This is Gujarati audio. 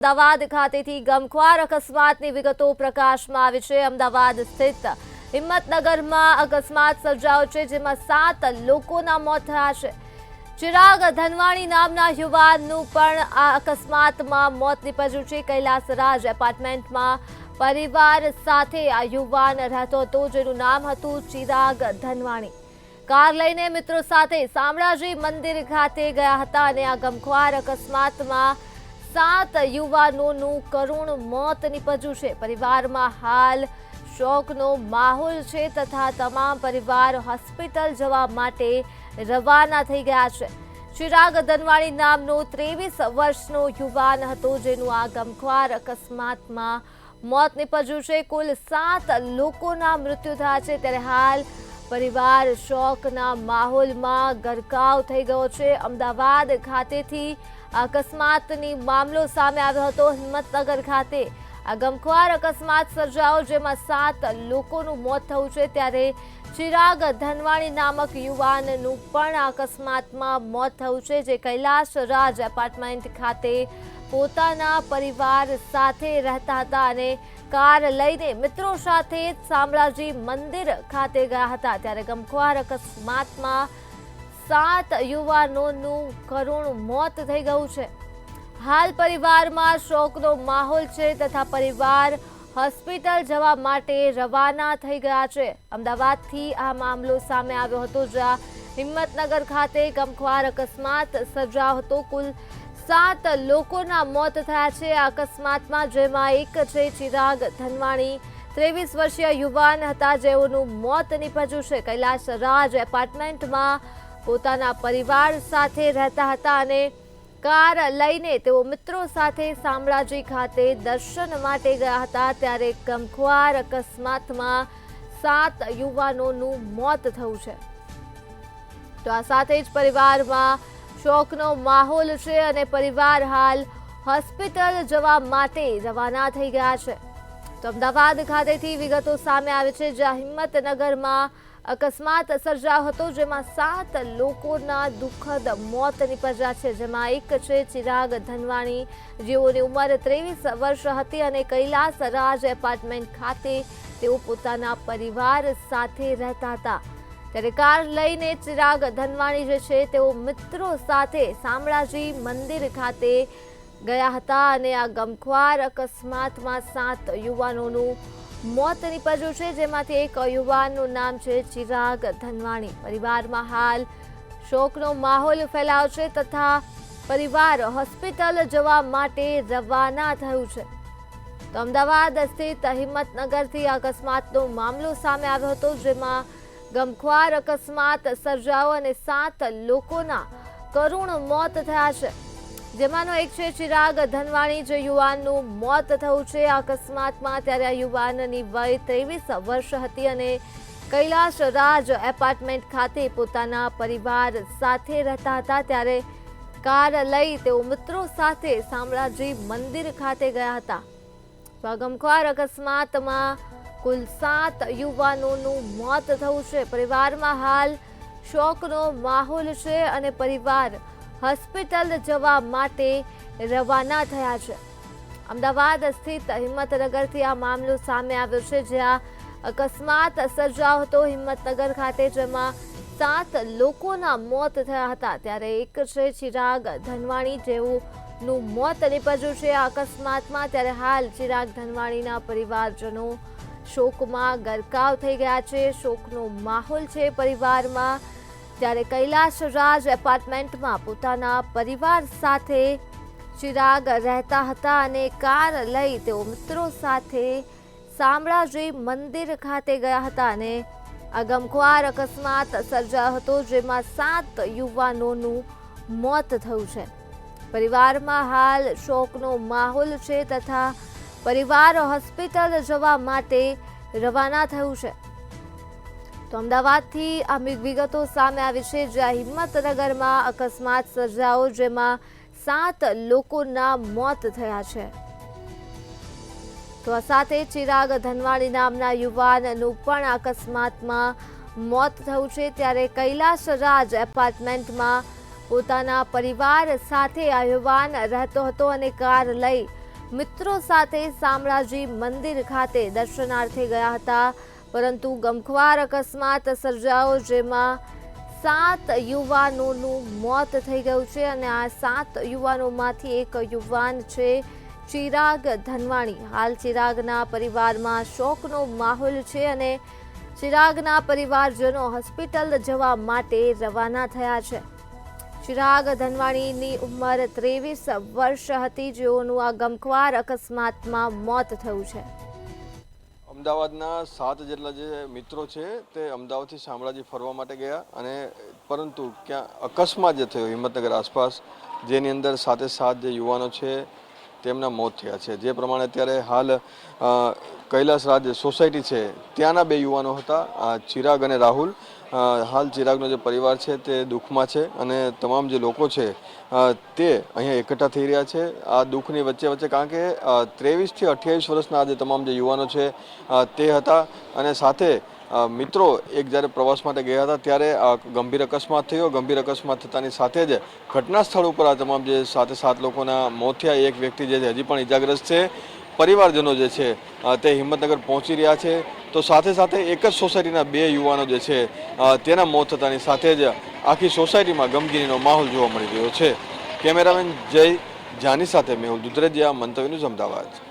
અમદાવાદ ખાતેથી ગમખ્વાર અકસ્માતની વિગતો પ્રકાશમાં આવી છે। અમદાવાદ સ્થિત હિંમતનગરમાં અકસ્માત સર્જાયો છે, જેમાં 7 લોકોના મોત થયા છે। ચિરાગ ધનવાણી નામના યુવાનનું પણ આ અકસ્માતમાં મોત નીપજ્યું છે। કૈલાસરાજ એપાર્ટમેન્ટમાં પરિવાર સાથે આ યુવાન રહેતો હતો, જેનું નામ હતું ચિરાગ ધનવાણી। કાર લઈને મિત્રો સાથે શામળાજી મંદિર ખાતે ગયા હતા અને આ ગમખ્વાર અકસ્માતમાં 7 યુવાનોનું કરુણ મોત નીપજ્યું છે। પરિવારમાં હાલ શોકનો માહોલ છે તથા તમામ પરિવાર હોસ્પિટલ જવા માટે રવાના થઈ ગયા છે। ચિરાગ ધનવાણી નામનો 23 વર્ષનો યુવાન હતો, જેનું આ ગમખ્વાર અકસ્માતમાં મોત નીપજ્યું છે। કુલ 7 લોકોના મૃત્યુ થયા છે, ત્યારે હાલ પરિવાર શોકના માહોલમાં ગરકાવ થઈ ગયો છે। અમદાવાદ ખાતેથી અકસ્માતની મામલો સામે આવ્યો હતો। હિંમતનગર ખાતે આ ગમખ્વાર અકસ્માત સર્જાયો, જેમાં 7 લોકોનું મોત થયું છે, ત્યારે ચિરાગ ધનવાણી નામક યુવાનનું પણ અકસ્માતમાં મોત થયું છે, જે કૈલાસરાજ એપાર્ટમેન્ટ ખાતે પોતાના પરિવાર સાથે રહેતા હતા અને કાર લઈને મિત્રો સાથે શામળાજી મંદિર ખાતે ગયા હતા। ત્યારે ગમખ્વાર અકસ્માતમાં 7 યુવાનોનું કરુણ મોત થઈ ગયું છે। હાલ પરિવારમાં શોકનો માહોલ છે તથા પરિવાર હોસ્પિટલ જવા માટે રવાના થઈ ગયા છે। અમદાવાદથી આ મામલો સામે આવ્યો હતો, જ્યાં હિંમતનગર ખાતે ગમખ્વાર અકસ્માત સર્જાયો હતો। કુલ 7 લોકોના મોત થયા છે આ અકસ્માતમાં, જેમાં એક છે ચિરાગ ધનવાણી, 23 વર્ષીય યુવાન હતા, જેઓનું મોત નીપજ્યું છે। કૈલાસરાજ એપાર્ટમેન્ટમાં પોતાના પરિવાર સાથે રહેતા હતા અને કાર લઈને તેઓ મિત્રો સાથે શામળાજી ખાતે દર્શન માટે ગયા હતા, ત્યારે ગમખ્વાર અકસ્માતમાં 7 યુવાનોનું મોત થયું છે। તો આ સાથે જ પરિવારમાં શોકનો માહોલ છે અને પરિવાર હાલ હોસ્પિટલ જવા માટે રવાના થઈ ગયા છે। તો અમદાવાદ ખાતેથી વિગતો સામે આવી છે, જ્યાં હિંમતનગરમાં અકસ્માત સર્જાયો હતો, જેમાં 7 લોકોના દુઃખદ મોત નીપજ્યા છે, જેમાં એક છે ચિરાગ ધનવાણી, જેઓની ઉંમર 23 વર્ષ હતી અને કૈલાસરાજ એપાર્ટમેન્ટ ખાતે તેઓ પોતાના પરિવાર સાથે રહેતા હતા। ત્યારે કાર લઈને ચિરાગ ધનવાણી જે છે તેઓ મિત્રો સાથે શામળાજી મંદિર ખાતે ગયા હતા અને આ ગમખ્વાર અકસ્માતમાં 7 યુવાનોનું મોત નીપજ્યું છે, જેમાંથી એક યુવાનનું નામ છે ચિરાગ ધનવાણી। પરિવારમાં હાલ શોકનો માહોલ ફેલાયો છે તથા પરિવાર હોસ્પિટલ જવા માટે રવાના થયું છે। તો અમદાવાદ સ્થિત હિંમતનગરથી અકસ્માતનો મામલો સામે આવ્યો હતો, જેમાં ગમખ્વાર અકસ્માત સર્જાયો અને 7 લોકોના કરુણ મોત થયા છે, જેમાંનો એક છે ચિરાગ ધનવાણી, જે યુવાનનું મોત થયું છે આ અકસ્માતમાં। ત્યારે આ યુવાનની વય 23 વર્ષ હતી અને કૈલાસરાજ એપાર્ટમેન્ટ ખાતે પોતાના પરિવાર સાથે રહેતા હતા, ત્યારે કાર લઈ તેઓ મિત્રો સાથે શામળાજી મંદિર ખાતે ગયા હતા। તો આ ગમખ્વાર અકસ્માતમાં કુલ 7 યુવાનોનું મોત થયું છે। પરિવારમાં હાલ શોકનો માહોલ છે અને પરિવાર હોસ્પિટલ જવા માટે રવાના થયા છે। અમદાવાદ સ્થિત હિંમતનગરથી આ મામલો સામે આવ્યો છે, જ્યાં અકસ્માત સર્જાયો હતો હિંમતનગર ખાતે, જેમાં 7 લોકોના મોત થયા હતા। ત્યારે એક છે ચિરાગ ધનવાણી, જેઓનું મોત નીપજ્યું છે આ અકસ્માતમાં। ત્યારે હાલ ચિરાગ ધનવાણીના પરિવારજનો શોકમાં ગરકાવ થઈ ગયા છે, શોકનો માહોલ છે પરિવારમાં। ત્યારે કૈલાસરાજ એપાર્ટમેન્ટમાં પોતાના પરિવાર સાથે ચિરાગ રહેતા હતા અને કાર લઈ તેઓ મિત્રો સાથે શામળાજી મંદિર ખાતે ગયા હતા અને આ ગમખ્વાર અકસ્માત સર્જાયો હતો, જેમાં 7 યુવાનોનું મોત થયું છે। પરિવારમાં હાલ શોકનો માહોલ છે તથા પરિવાર હોસ્પિટલ જવા માટે રવાના થયું છે। તો અમદાવાદથી આ વિગતો સામે આવી છે, જ્યાં હિંમતનગરમાં અકસ્માત સર્જાયો, જેમાં 7 લોકોના મોત થયા છે। તો આ સાથે ચિરાગ ધનવાણી નામના યુવાનનું પણ અકસ્માતમાં મોત થયું છે। ત્યારે કૈલાસરાજ એપાર્ટમેન્ટમાં પોતાના પરિવાર સાથે આ યુવાન રહેતો હતો અને કાર લઈ મિત્રો સાથે શામળાજી મંદિર ખાતે દર્શનાર્થે ગયા હતા, પરંતુ ગમખ્વાર અકસ્માત સર્જાયો, જેમાં 7 યુવાનોનું મોત થઈ ગયું છે અને આ 7 યુવાનોમાંથી એક યુવાન છે ચિરાગ ધનવાણી. હાલ ચિરાગના પરિવારમાં શોકનો માહોલ છે અને ચિરાગના પરિવારજનો હોસ્પિટલ જવા માટે રવાના થયા છે. ચિરાગ ધનવાણીની ઉંમર 23 વર્ષ હતી, જેઓનું આ ગમખ્વાર અકસ્માતમાં મોત થયું છે. અમદાવાદના 7 જેટલા જે મિત્રો છે તે અમદાવાદથી શામળાજી ફરવા માટે ગયા, અને પરંતુ ક્યાં અકસ્માત જે થયો હિંમતનગર આસપાસ, જેની અંદર 7 જે યુવાનો છે તેમના મોત થયા છે. જે પ્રમાણે અત્યારે હાલ કૈલાસરાજ સોસાયટી છે ત્યાંના 2 યુવાનો હતા, ચિરાગ અને રાહુલ. હાલ ચિરાગનો જે પરિવાર છે તે દુઃખમાં છે અને તમામ જે લોકો છે તે અહીંયા એકઠા થઈ રહ્યા છે આ દુઃખની વચ્ચે, કારણ કે 23 થી 28 વર્ષના જે તમામ જે યુવાનો છે તે હતા, અને સાથે મિત્રો એક જ્યારે પ્રવાસ માટે ગયા હતા ત્યારે આ ગંભીર અકસ્માત થયો. ગંભીર અકસ્માત થતાની સાથે જ ઘટના સ્થળ ઉપર આ તમામ જે 7 લોકોના મોત થયા. એક વ્યક્તિ જે હજી પણ ઇજાગ્રસ્ત છે. પરિવારજનો જે છે તે હિંમતનગર પહોંચી રહ્યા છે. તો સાથે એક જ સોસાયટીના 2 યુવાનો જે છે તેના મોત થતાની સાથે જ આખી સોસાયટીમાં ગમગીનીનો માહોલ જોવા મળી રહ્યો છે. કેમેરામેન જય જાની સાથે મેહુલ દુધરેજિયા, મંતવ્ય ન્યૂઝ, અમદાવાદ.